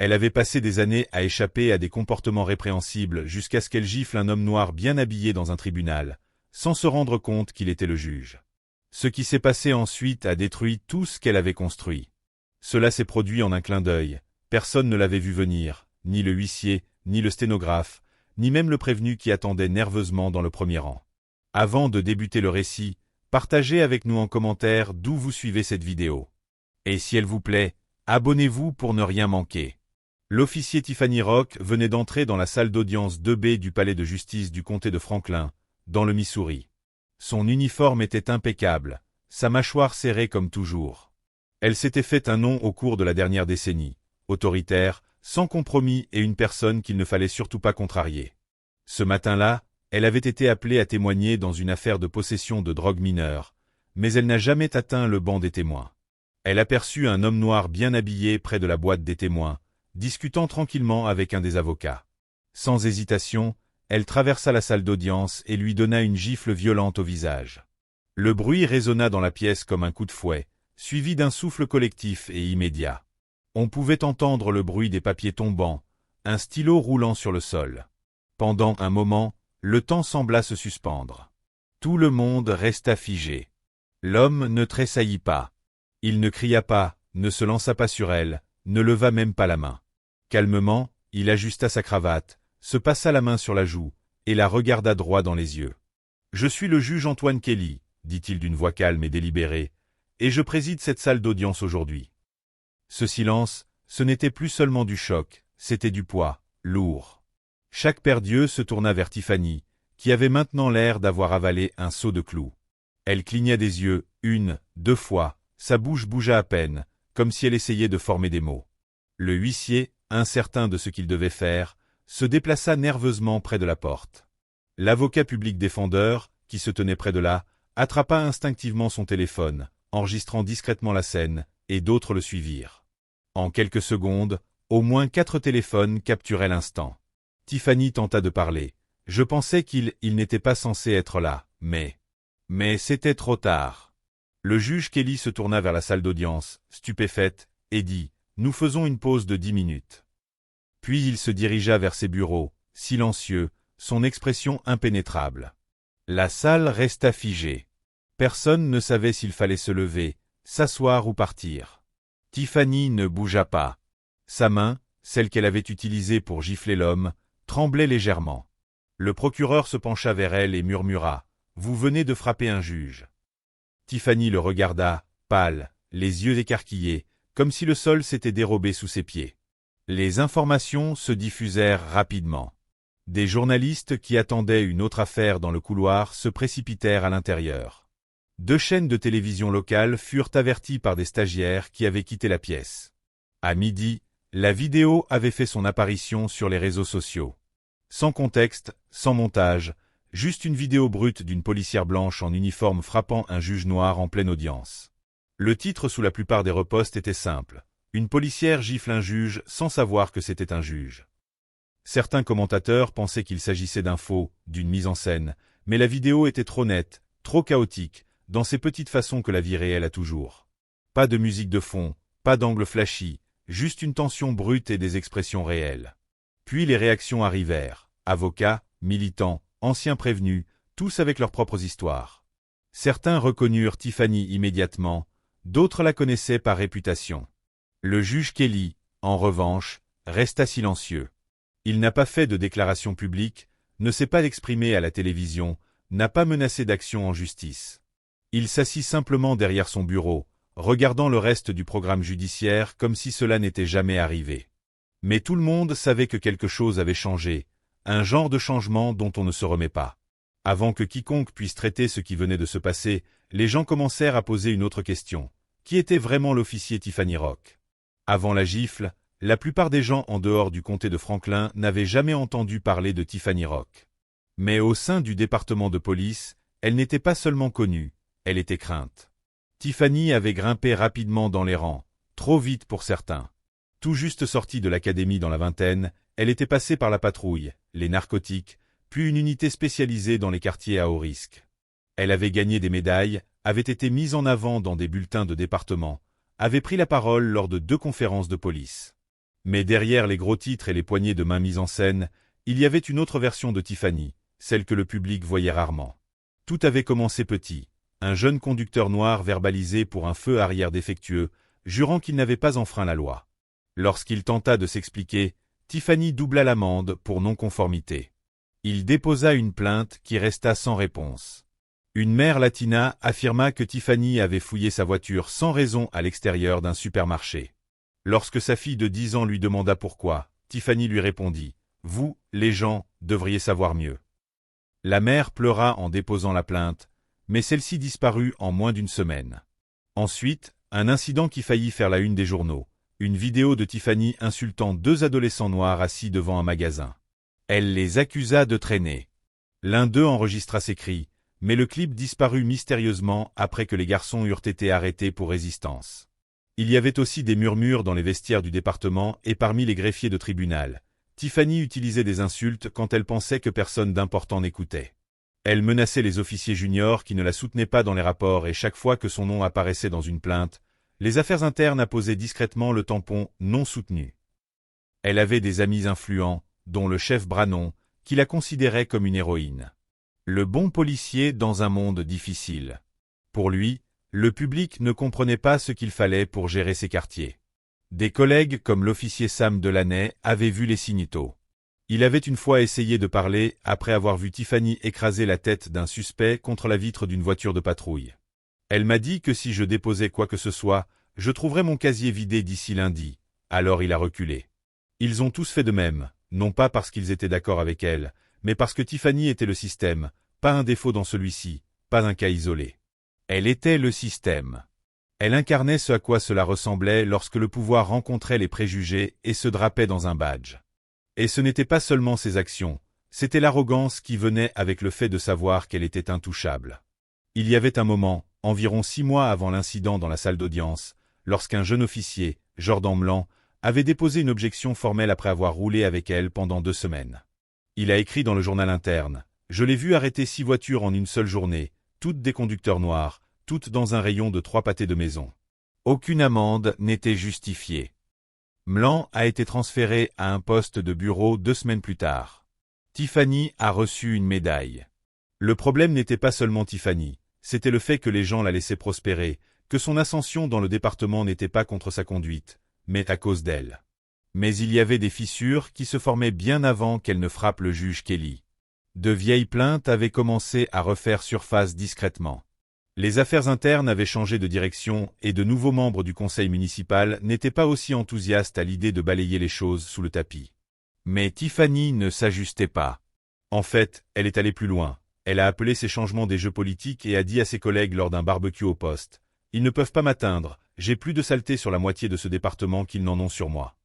Elle avait passé des années à échapper à des comportements répréhensibles jusqu'à ce qu'elle gifle un homme noir bien habillé dans un tribunal, sans se rendre compte qu'il était le juge. Ce qui s'est passé ensuite a détruit tout ce qu'elle avait construit. Cela s'est produit en un clin d'œil. Personne ne l'avait vu venir, ni le huissier, ni le sténographe, ni même le prévenu qui attendait nerveusement dans le premier rang. Avant de débuter le récit, partagez avec nous en commentaire d'où vous suivez cette vidéo. Et si elle vous plaît, abonnez-vous pour ne rien manquer. L'officier Tiffany Rock venait d'entrer dans la salle d'audience 2B du palais de justice du comté de Franklin, dans le Missouri. Son uniforme était impeccable, sa mâchoire serrée comme toujours. Elle s'était fait un nom au cours de la dernière décennie, autoritaire, sans compromis et une personne qu'il ne fallait surtout pas contrarier. Ce matin-là, elle avait été appelée à témoigner dans une affaire de possession de drogue mineure, mais elle n'a jamais atteint le banc des témoins. Elle aperçut un homme noir bien habillé près de la boîte des témoins, discutant tranquillement avec un des avocats. Sans hésitation, elle traversa la salle d'audience et lui donna une gifle violente au visage. Le bruit résonna dans la pièce comme un coup de fouet, suivi d'un souffle collectif et immédiat. On pouvait entendre le bruit des papiers tombant, un stylo roulant sur le sol. Pendant un moment, le temps sembla se suspendre. Tout le monde resta figé. L'homme ne tressaillit pas. Il ne cria pas, ne se lança pas sur elle, ne leva même pas la main. Calmement, il ajusta sa cravate, se passa la main sur la joue, et la regarda droit dans les yeux. « Je suis le juge Antoine Kelly, » dit-il d'une voix calme et délibérée, « et je préside cette salle d'audience aujourd'hui. » Ce silence, ce n'était plus seulement du choc, c'était du poids, lourd. Chaque paire d'yeux se tourna vers Tiffany, qui avait maintenant l'air d'avoir avalé un seau de clous. Elle cligna des yeux, une, deux fois, sa bouche bougea à peine, comme si elle essayait de former des mots. Le huissier, incertain de ce qu'il devait faire, se déplaça nerveusement près de la porte. L'avocat public défendeur, qui se tenait près de là, attrapa instinctivement son téléphone, enregistrant discrètement la scène, et d'autres le suivirent. En quelques secondes, au moins 4 téléphones capturaient l'instant. Tiffany tenta de parler. « Je pensais qu'il n'était pas censé être là, mais c'était trop tard. » Le juge Kelly se tourna vers la salle d'audience, stupéfaite, et dit « Nous faisons une pause de 10 minutes. » Puis il se dirigea vers ses bureaux, silencieux, son expression impénétrable. La salle resta figée. Personne ne savait s'il fallait se lever, s'asseoir ou partir. Tiffany ne bougea pas. Sa main, celle qu'elle avait utilisée pour gifler l'homme, tremblait légèrement. Le procureur se pencha vers elle et murmura « Vous venez de frapper un juge. » Tiffany le regarda, pâle, les yeux écarquillés, comme si le sol s'était dérobé sous ses pieds. Les informations se diffusèrent rapidement. Des journalistes qui attendaient une autre affaire dans le couloir se précipitèrent à l'intérieur. 2 chaînes de télévision locales furent averties par des stagiaires qui avaient quitté la pièce. À midi, la vidéo avait fait son apparition sur les réseaux sociaux. Sans contexte, sans montage, juste une vidéo brute d'une policière blanche en uniforme frappant un juge noir en pleine audience. Le titre sous la plupart des reposts était simple. Une policière gifle un juge sans savoir que c'était un juge. Certains commentateurs pensaient qu'il s'agissait d'un faux, d'une mise en scène, mais la vidéo était trop nette, trop chaotique, dans ces petites façons que la vie réelle a toujours. Pas de musique de fond, pas d'angle flashy, juste une tension brute et des expressions réelles. Puis les réactions arrivèrent, avocats, militants, anciens prévenus, tous avec leurs propres histoires. Certains reconnurent Tiffany immédiatement, d'autres la connaissaient par réputation. Le juge Kelly, en revanche, resta silencieux. Il n'a pas fait de déclaration publique, ne s'est pas exprimé à la télévision, n'a pas menacé d'action en justice. Il s'assit simplement derrière son bureau, regardant le reste du programme judiciaire comme si cela n'était jamais arrivé. Mais tout le monde savait que quelque chose avait changé, un genre de changement dont on ne se remet pas. Avant que quiconque puisse traiter ce qui venait de se passer, les gens commencèrent à poser une autre question. Qui était vraiment l'officier Tiffany Rock? Avant la gifle, la plupart des gens en dehors du comté de Franklin n'avaient jamais entendu parler de Tiffany Rock. Mais au sein du département de police, elle n'était pas seulement connue, elle était crainte. Tiffany avait grimpé rapidement dans les rangs, trop vite pour certains. Tout juste sortie de l'académie dans la vingtaine, elle était passée par la patrouille, les narcotiques, puis une unité spécialisée dans les quartiers à haut risque. Elle avait gagné des médailles, avait été mise en avant dans des bulletins de département, avait pris la parole lors de 2 conférences de police. Mais derrière les gros titres et les poignées de main mises en scène, il y avait une autre version de Tiffany, celle que le public voyait rarement. Tout avait commencé petit. Un jeune conducteur noir verbalisé pour un feu arrière défectueux, jurant qu'il n'avait pas enfreint la loi. Lorsqu'il tenta de s'expliquer, Tiffany doubla l'amende pour non-conformité. Il déposa une plainte qui resta sans réponse. Une mère latina affirma que Tiffany avait fouillé sa voiture sans raison à l'extérieur d'un supermarché. Lorsque sa fille de 10 ans lui demanda pourquoi, Tiffany lui répondit « Vous, les gens, devriez savoir mieux ». La mère pleura en déposant la plainte, mais celle-ci disparut en moins d'une semaine. Ensuite, un incident qui faillit faire la une des journaux, une vidéo de Tiffany insultant 2 adolescents noirs assis devant un magasin. Elle les accusa de traîner. L'un d'eux enregistra ses cris, mais le clip disparut mystérieusement après que les garçons eurent été arrêtés pour résistance. Il y avait aussi des murmures dans les vestiaires du département et parmi les greffiers de tribunal. Tiffany utilisait des insultes quand elle pensait que personne d'important n'écoutait. Elle menaçait les officiers juniors qui ne la soutenaient pas dans les rapports et chaque fois que son nom apparaissait dans une plainte, les affaires internes apposaient discrètement le tampon « non soutenu ». Elle avait des amis influents, dont le chef Brannon, qui la considérait comme une héroïne. Le bon policier dans un monde difficile. Pour lui, le public ne comprenait pas ce qu'il fallait pour gérer ses quartiers. Des collègues comme l'officier Sam Delaney avaient vu les signaux. Il avait une fois essayé de parler après avoir vu Tiffany écraser la tête d'un suspect contre la vitre d'une voiture de patrouille. Elle m'a dit que si je déposais quoi que ce soit, je trouverais mon casier vidé d'ici lundi. Alors il a reculé. Ils ont tous fait de même, non pas parce qu'ils étaient d'accord avec elle, mais parce que Tiffany était le système, pas un défaut dans celui-ci, pas un cas isolé. Elle était le système. Elle incarnait ce à quoi cela ressemblait lorsque le pouvoir rencontrait les préjugés et se drapait dans un badge. Et ce n'était pas seulement ses actions, c'était l'arrogance qui venait avec le fait de savoir qu'elle était intouchable. Il y avait un moment, environ 6 mois avant l'incident dans la salle d'audience, lorsqu'un jeune officier, Jordan Blanc, avait déposé une objection formelle après avoir roulé avec elle pendant 2 semaines. Il a écrit dans le journal interne « Je l'ai vu arrêter 6 voitures en une seule journée, toutes des conducteurs noirs, toutes dans un rayon de 3 pâtés de maison. Aucune amende n'était justifiée. » Blanc a été transféré à un poste de bureau 2 semaines plus tard. Tiffany a reçu une médaille. Le problème n'était pas seulement Tiffany, c'était le fait que les gens la laissaient prospérer, que son ascension dans le département n'était pas contre sa conduite, mais à cause d'elle. Mais il y avait des fissures qui se formaient bien avant qu'elle ne frappe le juge Kelly. De vieilles plaintes avaient commencé à refaire surface discrètement. Les affaires internes avaient changé de direction et de nouveaux membres du conseil municipal n'étaient pas aussi enthousiastes à l'idée de balayer les choses sous le tapis. Mais Tiffany ne s'ajustait pas. En fait, elle est allée plus loin. Elle a appelé ces changements des jeux politiques et a dit à ses collègues lors d'un barbecue au poste « Ils ne peuvent pas m'atteindre, j'ai plus de saleté sur la moitié de ce département qu'ils n'en ont sur moi. »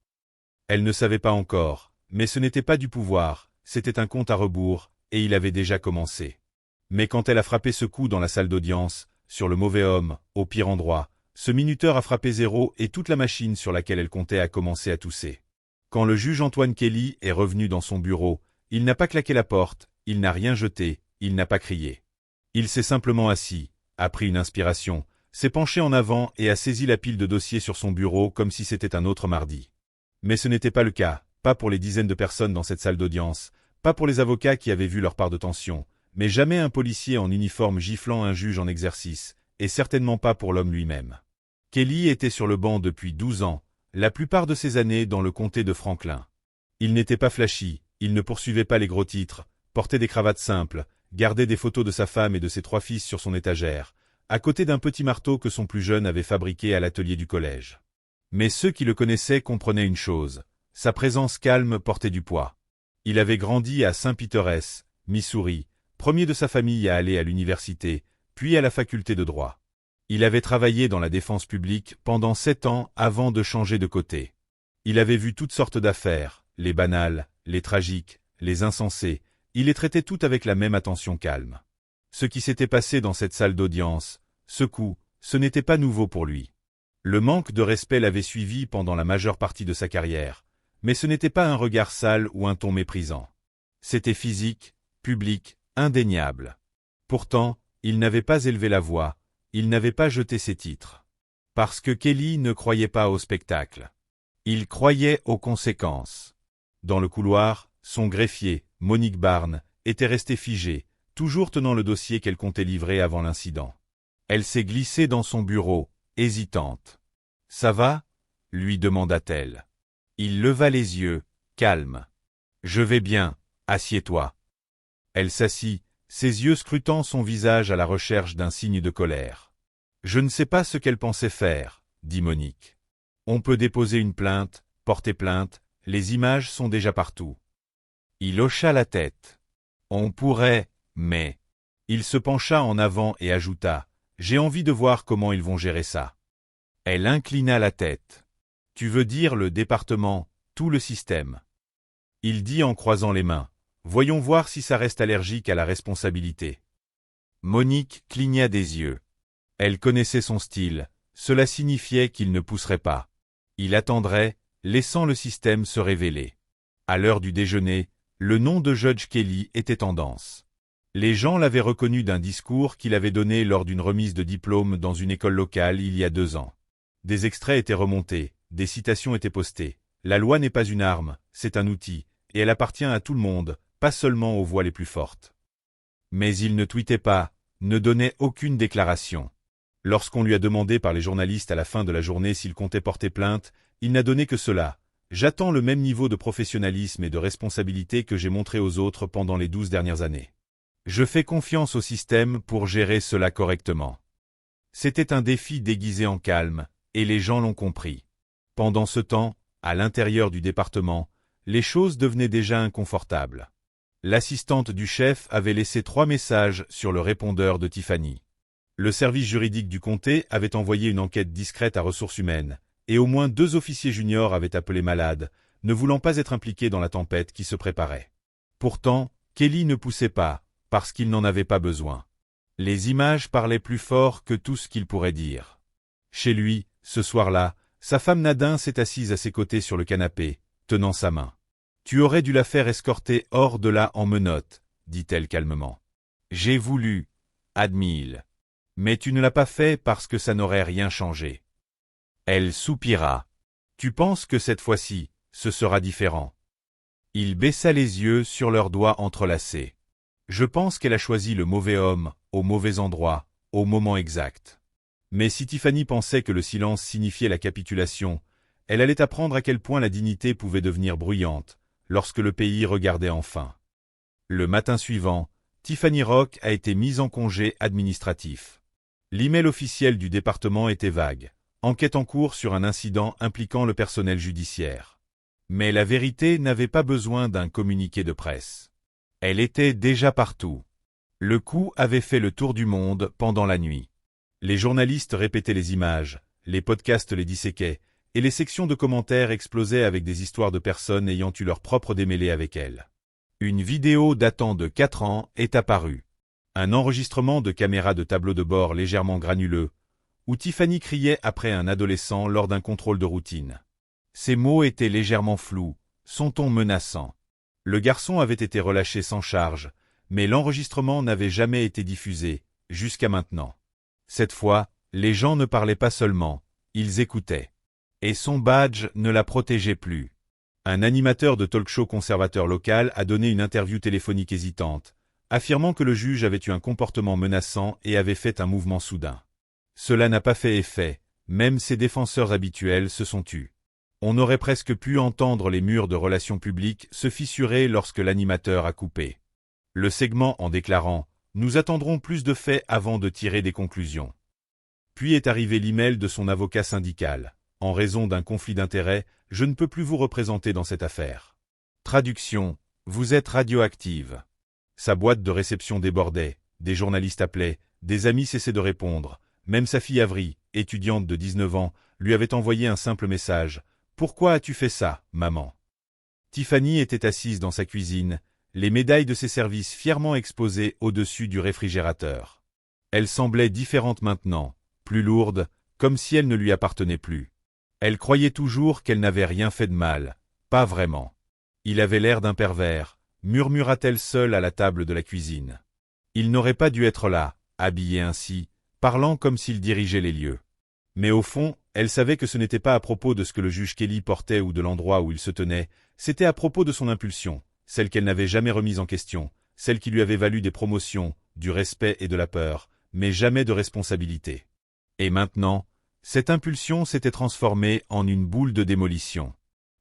Elle ne savait pas encore, mais ce n'était pas du pouvoir, c'était un compte à rebours, et il avait déjà commencé. Mais quand elle a frappé ce coup dans la salle d'audience, sur le mauvais homme, au pire endroit, ce minuteur a frappé 0 et toute la machine sur laquelle elle comptait a commencé à tousser. Quand le juge Antoine Kelly est revenu dans son bureau, il n'a pas claqué la porte, il n'a rien jeté, il n'a pas crié. Il s'est simplement assis, a pris une inspiration, s'est penché en avant et a saisi la pile de dossiers sur son bureau comme si c'était un autre mardi. Mais ce n'était pas le cas, pas pour les dizaines de personnes dans cette salle d'audience, pas pour les avocats qui avaient vu leur part de tension, mais jamais un policier en uniforme giflant un juge en exercice, et certainement pas pour l'homme lui-même. Kelly était sur le banc depuis 12 ans, la plupart de ses années dans le comté de Franklin. Il n'était pas flashy, il ne poursuivait pas les gros titres, portait des cravates simples, gardait des photos de sa femme et de ses 3 fils sur son étagère, à côté d'un petit marteau que son plus jeune avait fabriqué à l'atelier du collège. Mais ceux qui le connaissaient comprenaient une chose, sa présence calme portait du poids. Il avait grandi à Saint-Peter, Missouri, premier de sa famille à aller à l'université, puis à la faculté de droit. Il avait travaillé dans la défense publique pendant 7 ans avant de changer de côté. Il avait vu toutes sortes d'affaires, les banales, les tragiques, les insensées, il les traitait toutes avec la même attention calme. Ce qui s'était passé dans cette salle d'audience, ce coup, ce n'était pas nouveau pour lui. Le manque de respect l'avait suivi pendant la majeure partie de sa carrière, mais ce n'était pas un regard sale ou un ton méprisant. C'était physique, public, indéniable. Pourtant, il n'avait pas élevé la voix, il n'avait pas jeté ses titres. Parce que Kelly ne croyait pas au spectacle. Il croyait aux conséquences. Dans le couloir, son greffier, Monique Barnes, était restée figée, toujours tenant le dossier qu'elle comptait livrer avant l'incident. Elle s'est glissée dans son bureau, hésitante. « Ça va ?» lui demanda-t-elle. Il leva les yeux, calme. « Je vais bien, assieds-toi. » Elle s'assit, ses yeux scrutant son visage à la recherche d'un signe de colère. « Je ne sais pas ce qu'elle pensait faire, » dit Monique. « On peut déposer une plainte, porter plainte, les images sont déjà partout. » Il hocha la tête. « On pourrait, mais... » Il se pencha en avant et ajouta, « J'ai envie de voir comment ils vont gérer ça. » Elle inclina la tête. « Tu veux dire le département, tout le système. » Il dit en croisant les mains, « Voyons voir si ça reste allergique à la responsabilité. » Monique cligna des yeux. Elle connaissait son style, cela signifiait qu'il ne pousserait pas. Il attendrait, laissant le système se révéler. À l'heure du déjeuner, le nom de Judge Kelly était tendance. Les gens l'avaient reconnu d'un discours qu'il avait donné lors d'une remise de diplôme dans une école locale il y a 2 ans. Des extraits étaient remontés, des citations étaient postées. La loi n'est pas une arme, c'est un outil, et elle appartient à tout le monde, pas seulement aux voix les plus fortes. Mais il ne tweetait pas, ne donnait aucune déclaration. Lorsqu'on lui a demandé par les journalistes à la fin de la journée s'il comptait porter plainte, il n'a donné que cela. « J'attends le même niveau de professionnalisme et de responsabilité que j'ai montré aux autres pendant les 12 dernières années. Je fais confiance au système pour gérer cela correctement. » C'était un défi déguisé en calme, et les gens l'ont compris. Pendant ce temps, à l'intérieur du département, les choses devenaient déjà inconfortables. L'assistante du chef avait laissé 3 messages sur le répondeur de Tiffany. Le service juridique du comté avait envoyé une enquête discrète à ressources humaines, et au moins 2 officiers juniors avaient appelé malades, ne voulant pas être impliqués dans la tempête qui se préparait. Pourtant, Kelly ne poussait pas, parce qu'il n'en avait pas besoin. Les images parlaient plus fort que tout ce qu'il pourrait dire. Chez lui, ce soir-là, sa femme Nadine s'est assise à ses côtés sur le canapé, tenant sa main. « Tu aurais dû la faire escorter hors de là en menottes, » dit-elle calmement. « J'ai voulu, » admit-il. « Mais tu ne l'as pas fait parce que ça n'aurait rien changé. » Elle soupira. « Tu penses que cette fois-ci, ce sera différent ?» Il baissa les yeux sur leurs doigts entrelacés. « Je pense qu'elle a choisi le mauvais homme, au mauvais endroit, au moment exact. » Mais si Tiffany pensait que le silence signifiait la capitulation, elle allait apprendre à quel point la dignité pouvait devenir bruyante, lorsque le pays regardait enfin. Le matin suivant, Tiffany Rock a été mise en congé administratif. L'email officiel du département était vague. Enquête en cours sur un incident impliquant le personnel judiciaire. Mais la vérité n'avait pas besoin d'un communiqué de presse. Elle était déjà partout. Le coup avait fait le tour du monde pendant la nuit. Les journalistes répétaient les images, les podcasts les disséquaient, et les sections de commentaires explosaient avec des histoires de personnes ayant eu leur propre démêlé avec elle. Une vidéo datant de 4 ans est apparue. Un enregistrement de caméra de tableau de bord légèrement granuleux, où Tiffany criait après un adolescent lors d'un contrôle de routine. Ses mots étaient légèrement flous, son ton menaçant. Le garçon avait été relâché sans charge, mais l'enregistrement n'avait jamais été diffusé, jusqu'à maintenant. Cette fois, les gens ne parlaient pas seulement, ils écoutaient. Et son badge ne la protégeait plus. Un animateur de talk-show conservateur local a donné une interview téléphonique hésitante, affirmant que le juge avait eu un comportement menaçant et avait fait un mouvement soudain. Cela n'a pas fait effet, même ses défenseurs habituels se sont tus. On aurait presque pu entendre les murs de relations publiques se fissurer lorsque l'animateur a coupé le segment en déclarant « Nous attendrons plus de faits avant de tirer des conclusions ». Puis est arrivé l'email de son avocat syndical. « En raison d'un conflit d'intérêts, je ne peux plus vous représenter dans cette affaire. » Traduction, vous êtes radioactive. Sa boîte de réception débordait, des journalistes appelaient, des amis cessaient de répondre, même sa fille Avery, étudiante de 19 ans, lui avait envoyé un simple message. « Pourquoi as-tu fait ça, maman ?» Tiffany était assise dans sa cuisine, les médailles de ses services fièrement exposées au-dessus du réfrigérateur. Elle semblait différente maintenant, plus lourde, comme si elle ne lui appartenait plus. Elle croyait toujours qu'elle n'avait rien fait de mal, pas vraiment. Il avait l'air d'un pervers, murmura-t-elle seule à la table de la cuisine. Il n'aurait pas dû être là, habillé ainsi, parlant comme s'il dirigeait les lieux. Mais au fond, Elle savait que ce n'était pas à propos de ce que le juge Kelly portait ou de l'endroit où il se tenait, c'était à propos de son impulsion, celle qu'elle n'avait jamais remise en question, celle qui lui avait valu des promotions, du respect et de la peur, mais jamais de responsabilité. Et maintenant, cette impulsion s'était transformée en une boule de démolition.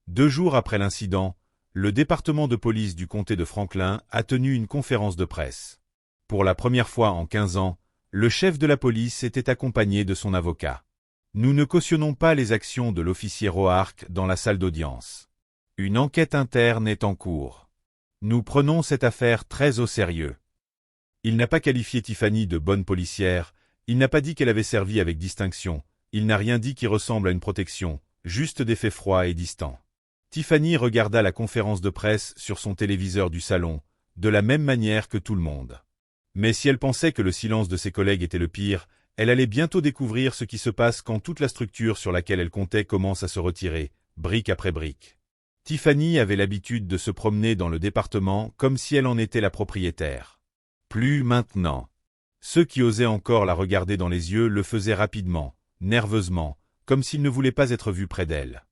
2 jours après l'incident, le département de police du comté de Franklin a tenu une conférence de presse. Pour la première fois en 15 ans, le chef de la police était accompagné de son avocat. Nous ne cautionnons pas les actions de l'officier Roark dans la salle d'audience. Une enquête interne est en cours. Nous prenons cette affaire très au sérieux. Il n'a pas qualifié Tiffany de bonne policière, il n'a pas dit qu'elle avait servi avec distinction, il n'a rien dit qui ressemble à une protection, juste des faits froids et distants. Tiffany regarda la conférence de presse sur son téléviseur du salon, de la même manière que tout le monde. Mais si elle pensait que le silence de ses collègues était le pire, elle allait bientôt découvrir ce qui se passe quand toute la structure sur laquelle elle comptait commence à se retirer, brique après brique. Tiffany avait l'habitude de se promener dans le département comme si elle en était la propriétaire. Plus maintenant. Ceux qui osaient encore la regarder dans les yeux le faisaient rapidement, nerveusement, comme s'ils ne voulaient pas être vus près d'elle.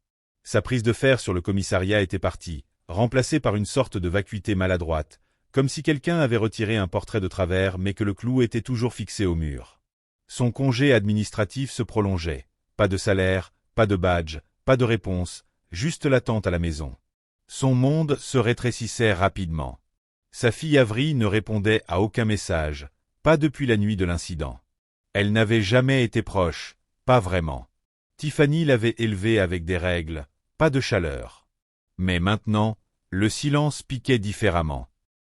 Sa prise de fer sur le commissariat était partie, remplacée par une sorte de vacuité maladroite, comme si quelqu'un avait retiré un portrait de travers mais que le clou était toujours fixé au mur. Son congé administratif se prolongeait. Pas de salaire, pas de badge, pas de réponse, juste l'attente à la maison. Son monde se rétrécissait rapidement. Sa fille Avery ne répondait à aucun message, pas depuis la nuit de l'incident. Elle n'avait jamais été proche, pas vraiment. Tiffany l'avait élevée avec des règles, pas de chaleur. Mais maintenant, le silence piquait différemment.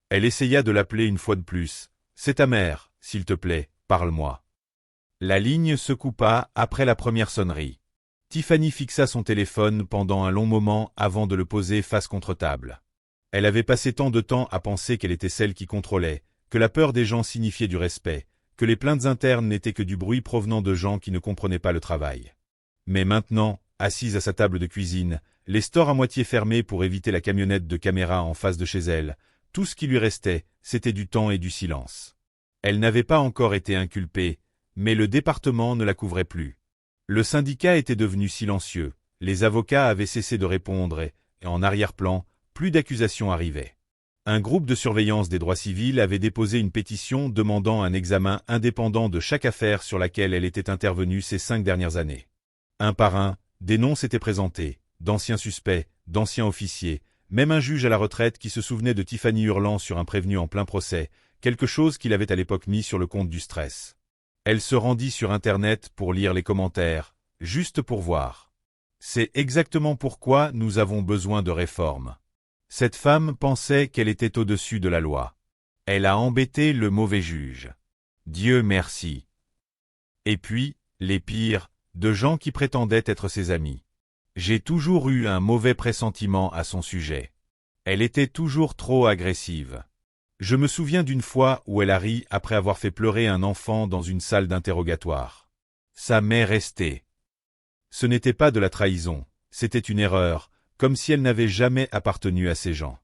Elle essaya de l'appeler une fois de plus. « C'est ta mère, s'il te plaît, parle-moi. » La ligne se coupa après la première sonnerie. Tiffany fixa son téléphone pendant un long moment avant de le poser face contre table. Elle avait passé tant de temps à penser qu'elle était celle qui contrôlait, que la peur des gens signifiait du respect, que les plaintes internes n'étaient que du bruit provenant de gens qui ne comprenaient pas le travail. Mais maintenant, assise à sa table de cuisine, les stores à moitié fermés pour éviter la camionnette de caméra en face de chez elle, tout ce qui lui restait, c'était du temps et du silence. Elle n'avait pas encore été inculpée, mais le département ne la couvrait plus. Le syndicat était devenu silencieux, les avocats avaient cessé de répondre et, en arrière-plan, plus d'accusations arrivaient. Un groupe de surveillance des droits civils avait déposé une pétition demandant un examen indépendant de chaque affaire sur laquelle elle était intervenue ces 5 dernières années. Un par un, des noms s'étaient présentés, d'anciens suspects, d'anciens officiers, même un juge à la retraite qui se souvenait de Tiffany hurlant sur un prévenu en plein procès, quelque chose qu'il avait à l'époque mis sur le compte du stress. Elle se rendit sur Internet pour lire les commentaires, juste pour voir. C'est exactement pourquoi nous avons besoin de réformes. Cette femme pensait qu'elle était au-dessus de la loi. Elle a embêté le mauvais juge. Dieu merci. Et puis, les pires, de gens qui prétendaient être ses amis. J'ai toujours eu un mauvais pressentiment à son sujet. Elle était toujours trop agressive. Je me souviens d'une fois où elle a ri après avoir fait pleurer un enfant dans une salle d'interrogatoire. Ça m'est resté. Ce n'était pas de la trahison, c'était une erreur, comme si elle n'avait jamais appartenu à ces gens.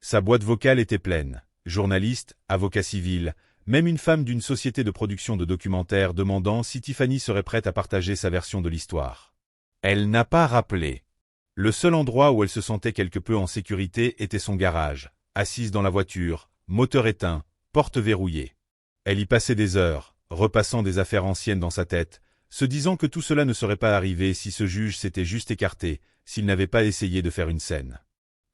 Sa boîte vocale était pleine, journaliste, avocat civil, même une femme d'une société de production de documentaires demandant si Tiffany serait prête à partager sa version de l'histoire. Elle n'a pas rappelé. Le seul endroit où elle se sentait quelque peu en sécurité était son garage, assise dans la voiture, moteur éteint, porte verrouillée. Elle y passait des heures, repassant des affaires anciennes dans sa tête, se disant que tout cela ne serait pas arrivé si ce juge s'était juste écarté, s'il n'avait pas essayé de faire une scène.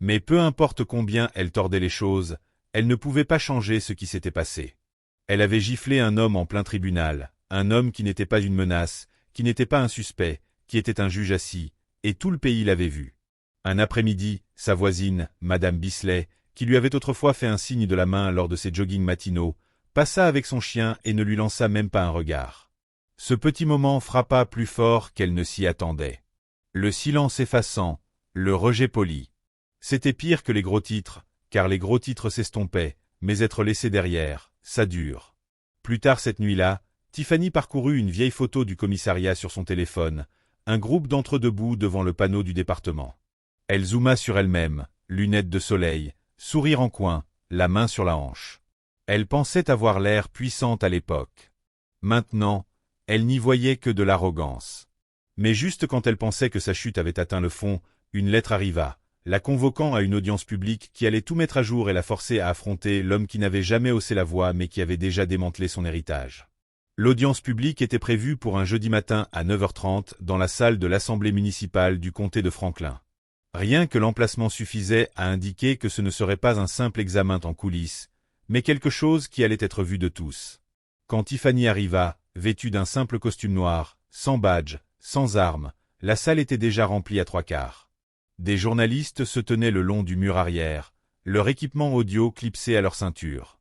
Mais peu importe combien elle tordait les choses, elle ne pouvait pas changer ce qui s'était passé. Elle avait giflé un homme en plein tribunal, un homme qui n'était pas une menace, qui n'était pas un suspect, qui était un juge assis, et tout le pays l'avait vu. Un après-midi, sa voisine, Madame Bisley, qui lui avait autrefois fait un signe de la main lors de ses joggings matinaux, passa avec son chien et ne lui lança même pas un regard. Ce petit moment frappa plus fort qu'elle ne s'y attendait. Le silence effaçant, le rejet poli. C'était pire que les gros titres, car les gros titres s'estompaient, mais être laissé derrière, ça dure. Plus tard cette nuit-là, Tiffany parcourut une vieille photo du commissariat sur son téléphone, un groupe d'entre debout devant le panneau du département. Elle zooma sur elle-même, lunettes de soleil, sourire en coin, la main sur la hanche. Elle pensait avoir l'air puissante à l'époque. Maintenant, elle n'y voyait que de l'arrogance. Mais juste quand elle pensait que sa chute avait atteint le fond, une lettre arriva, la convoquant à une audience publique qui allait tout mettre à jour et la forcer à affronter l'homme qui n'avait jamais haussé la voix mais qui avait déjà démantelé son héritage. L'audience publique était prévue pour un jeudi matin à 9h30 dans la salle de l'Assemblée municipale du comté de Franklin. Rien que l'emplacement suffisait à indiquer que ce ne serait pas un simple examen en coulisses, mais quelque chose qui allait être vu de tous. Quand Tiffany arriva, vêtue d'un simple costume noir, sans badge, sans armes, la salle était déjà remplie à 3/4. Des journalistes se tenaient le long du mur arrière, leur équipement audio clipsé à leur ceinture.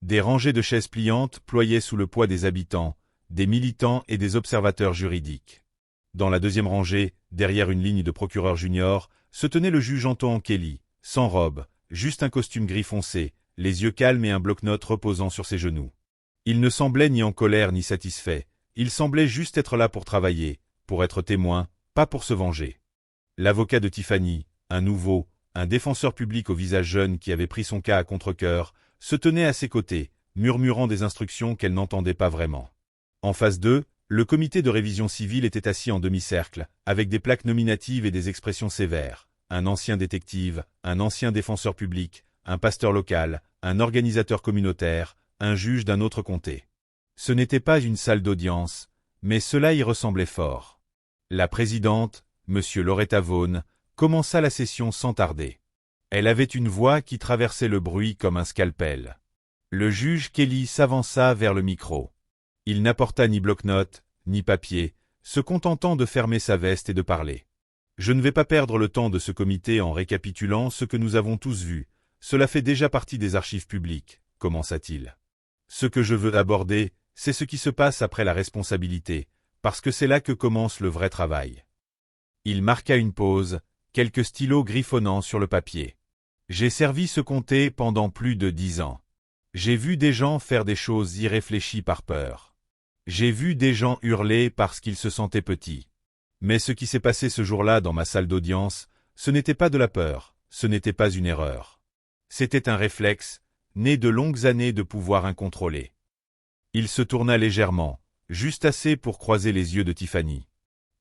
Des rangées de chaises pliantes ployaient sous le poids des habitants, des militants et des observateurs juridiques. Dans la deuxième rangée, derrière une ligne de procureurs juniors, se tenait le juge Antoine Kelly, sans robe, juste un costume gris foncé, les yeux calmes et un bloc-notes reposant sur ses genoux. Il ne semblait ni en colère ni satisfait, il semblait juste être là pour travailler, pour être témoin, pas pour se venger. L'avocat de Tiffany, un nouveau, un défenseur public au visage jeune qui avait pris son cas à contre-cœur, se tenait à ses côtés, murmurant des instructions qu'elle n'entendait pas vraiment. En face d'eux, le comité de révision civile était assis en demi-cercle, avec des plaques nominatives et des expressions sévères, un ancien détective, un ancien défenseur public, un pasteur local, un organisateur communautaire, un juge d'un autre comté. Ce n'était pas une salle d'audience, mais cela y ressemblait fort. La présidente, Monsieur Loretta Vaughan, commença la session sans tarder. Elle avait une voix qui traversait le bruit comme un scalpel. Le juge Kelly s'avança vers le micro. Il n'apporta ni bloc-notes, ni papier, se contentant de fermer sa veste et de parler. « Je ne vais pas perdre le temps de ce comité en récapitulant ce que nous avons tous vu. Cela fait déjà partie des archives publiques, commença-t-il. Ce que je veux aborder, c'est ce qui se passe après la responsabilité, parce que c'est là que commence le vrai travail. » Il marqua une pause, quelques stylos griffonnant sur le papier. J'ai servi ce comté pendant plus de 10 ans. J'ai vu des gens faire des choses irréfléchies par peur. J'ai vu des gens hurler parce qu'ils se sentaient petits. Mais ce qui s'est passé ce jour-là dans ma salle d'audience, ce n'était pas de la peur, ce n'était pas une erreur. C'était un réflexe, né de longues années de pouvoir incontrôlé. Il se tourna légèrement, juste assez pour croiser les yeux de Tiffany.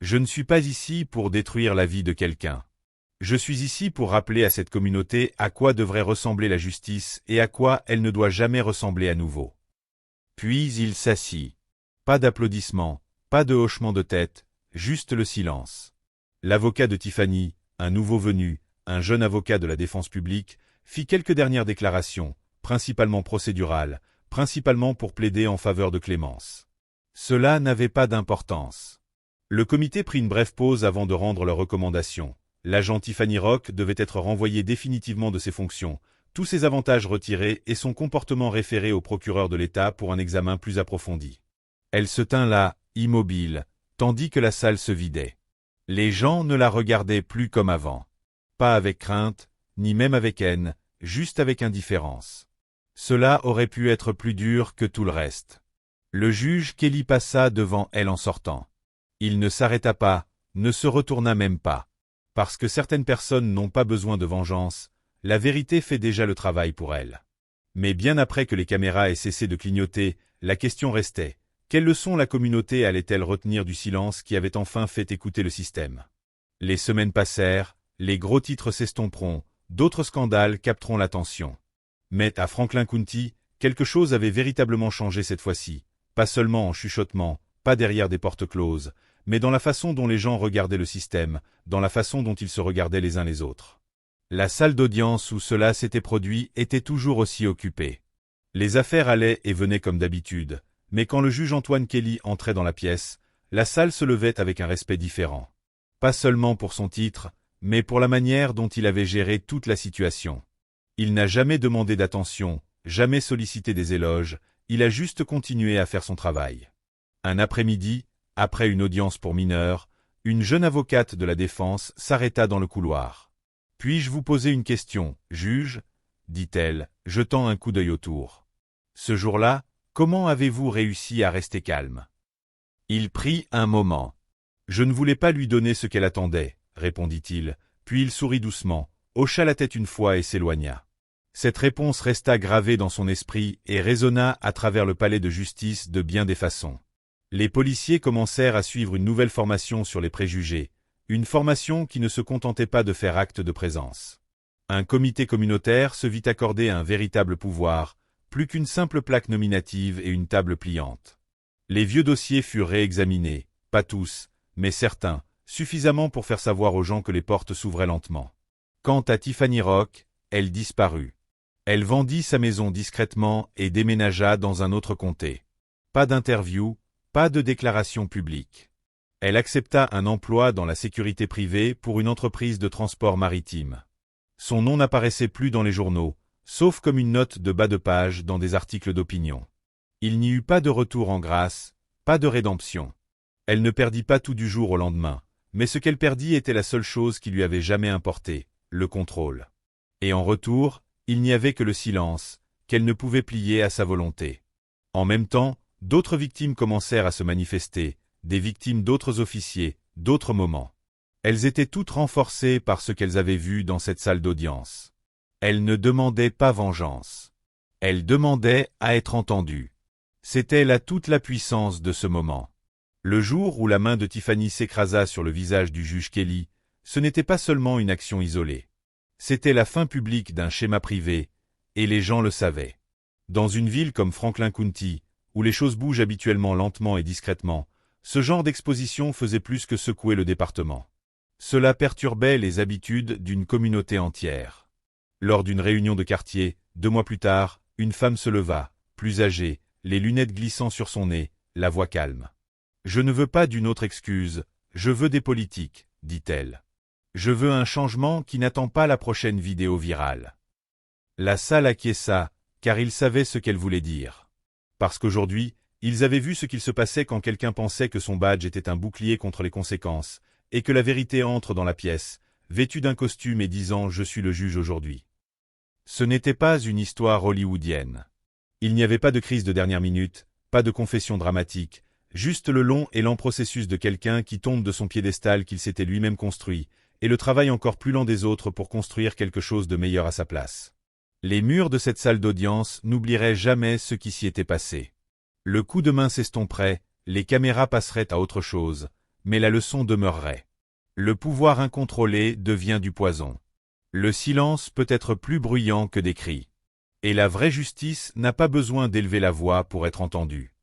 Je ne suis pas ici pour détruire la vie de quelqu'un. Je suis ici pour rappeler à cette communauté à quoi devrait ressembler la justice et à quoi elle ne doit jamais ressembler à nouveau. Puis il s'assit. Pas d'applaudissements, pas de hochement de tête, juste le silence. L'avocat de Tiffany, un nouveau venu, un jeune avocat de la défense publique, fit quelques dernières déclarations, principalement procédurales, principalement pour plaider en faveur de clémence. Cela n'avait pas d'importance. Le comité prit une brève pause avant de rendre leurs recommandations. L'agent Tiffany Rock devait être renvoyé définitivement de ses fonctions, tous ses avantages retirés et son comportement référé au procureur de l'État pour un examen plus approfondi. Elle se tint là, immobile, tandis que la salle se vidait. Les gens ne la regardaient plus comme avant. Pas avec crainte, ni même avec haine, juste avec indifférence. Cela aurait pu être plus dur que tout le reste. Le juge Kelly passa devant elle en sortant. Il ne s'arrêta pas, ne se retourna même pas. Parce que certaines personnes n'ont pas besoin de vengeance, la vérité fait déjà le travail pour elles. Mais bien après que les caméras aient cessé de clignoter, la question restait. Quelle leçon la communauté allait-elle retenir du silence qui avait enfin fait écouter le système? Les semaines passèrent, les gros titres s'estomperont, d'autres scandales capteront l'attention. Mais à Franklin County, quelque chose avait véritablement changé cette fois-ci, pas seulement en chuchotement, pas derrière des portes closes, mais dans la façon dont les gens regardaient le système, dans la façon dont ils se regardaient les uns les autres. La salle d'audience où cela s'était produit était toujours aussi occupée. Les affaires allaient et venaient comme d'habitude, mais quand le juge Antoine Kelly entrait dans la pièce, la salle se levait avec un respect différent. Pas seulement pour son titre, mais pour la manière dont il avait géré toute la situation. Il n'a jamais demandé d'attention, jamais sollicité des éloges, il a juste continué à faire son travail. Un après-midi, après une audience pour mineurs, une jeune avocate de la défense s'arrêta dans le couloir. « Puis-je vous poser une question, juge ?» dit-elle, jetant un coup d'œil autour. « Ce jour-là, comment avez-vous réussi à rester calme ?» Il prit un moment. « Je ne voulais pas lui donner ce qu'elle attendait, » répondit-il, puis il sourit doucement, hocha la tête une fois et s'éloigna. Cette réponse resta gravée dans son esprit et résonna à travers le palais de justice de bien des façons. Les policiers commencèrent à suivre une nouvelle formation sur les préjugés, une formation qui ne se contentait pas de faire acte de présence. Un comité communautaire se vit accorder un véritable pouvoir, plus qu'une simple plaque nominative et une table pliante. Les vieux dossiers furent réexaminés, pas tous, mais certains, suffisamment pour faire savoir aux gens que les portes s'ouvraient lentement. Quant à Tiffany Rock, elle disparut. Elle vendit sa maison discrètement et déménagea dans un autre comté. Pas d'interview, pas de déclaration publique. Elle accepta un emploi dans la sécurité privée pour une entreprise de transport maritime. Son nom n'apparaissait plus dans les journaux, sauf comme une note de bas de page dans des articles d'opinion. Il n'y eut pas de retour en grâce, pas de rédemption. Elle ne perdit pas tout du jour au lendemain, mais ce qu'elle perdit était la seule chose qui lui avait jamais importé, le contrôle. Et en retour, il n'y avait que le silence, qu'elle ne pouvait plier à sa volonté. En même temps, d'autres victimes commencèrent à se manifester, des victimes d'autres officiers, d'autres moments. Elles étaient toutes renforcées par ce qu'elles avaient vu dans cette salle d'audience. Elles ne demandaient pas vengeance. Elles demandaient à être entendues. C'était là toute la puissance de ce moment. Le jour où la main de Tiffany s'écrasa sur le visage du juge Kelly, ce n'était pas seulement une action isolée. C'était la fin publique d'un schéma privé, et les gens le savaient. Dans une ville comme Franklin County, où les choses bougent habituellement lentement et discrètement, ce genre d'exposition faisait plus que secouer le département. Cela perturbait les habitudes d'une communauté entière. Lors d'une réunion de quartier, 2 mois plus tard, une femme se leva, plus âgée, les lunettes glissant sur son nez, la voix calme. « Je ne veux pas d'une autre excuse, je veux des politiques, dit-elle. Je veux un changement qui n'attend pas la prochaine vidéo virale. » La salle acquiesça, car ils savaient ce qu'elle voulait dire. Parce qu'aujourd'hui, ils avaient vu ce qu'il se passait quand quelqu'un pensait que son badge était un bouclier contre les conséquences, et que la vérité entre dans la pièce, vêtue d'un costume et disant « Je suis le juge aujourd'hui ». Ce n'était pas une histoire hollywoodienne. Il n'y avait pas de crise de dernière minute, pas de confession dramatique, juste le long et lent processus de quelqu'un qui tombe de son piédestal qu'il s'était lui-même construit, et le travail encore plus lent des autres pour construire quelque chose de meilleur à sa place. Les murs de cette salle d'audience n'oublieraient jamais ce qui s'y était passé. Le coup de main s'estomperait, les caméras passeraient à autre chose, mais la leçon demeurerait. Le pouvoir incontrôlé devient du poison. Le silence peut être plus bruyant que des cris. Et la vraie justice n'a pas besoin d'élever la voix pour être entendue.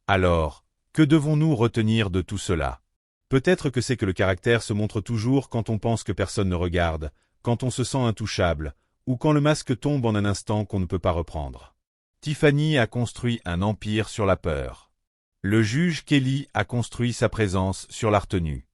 Alors, que devons-nous retenir de tout cela? Peut-être que c'est que le caractère se montre toujours quand on pense que personne ne regarde, quand on se sent intouchable, ou quand le masque tombe en un instant qu'on ne peut pas reprendre. Tiffany a construit un empire sur la peur. Le juge Kelly a construit sa présence sur la retenue.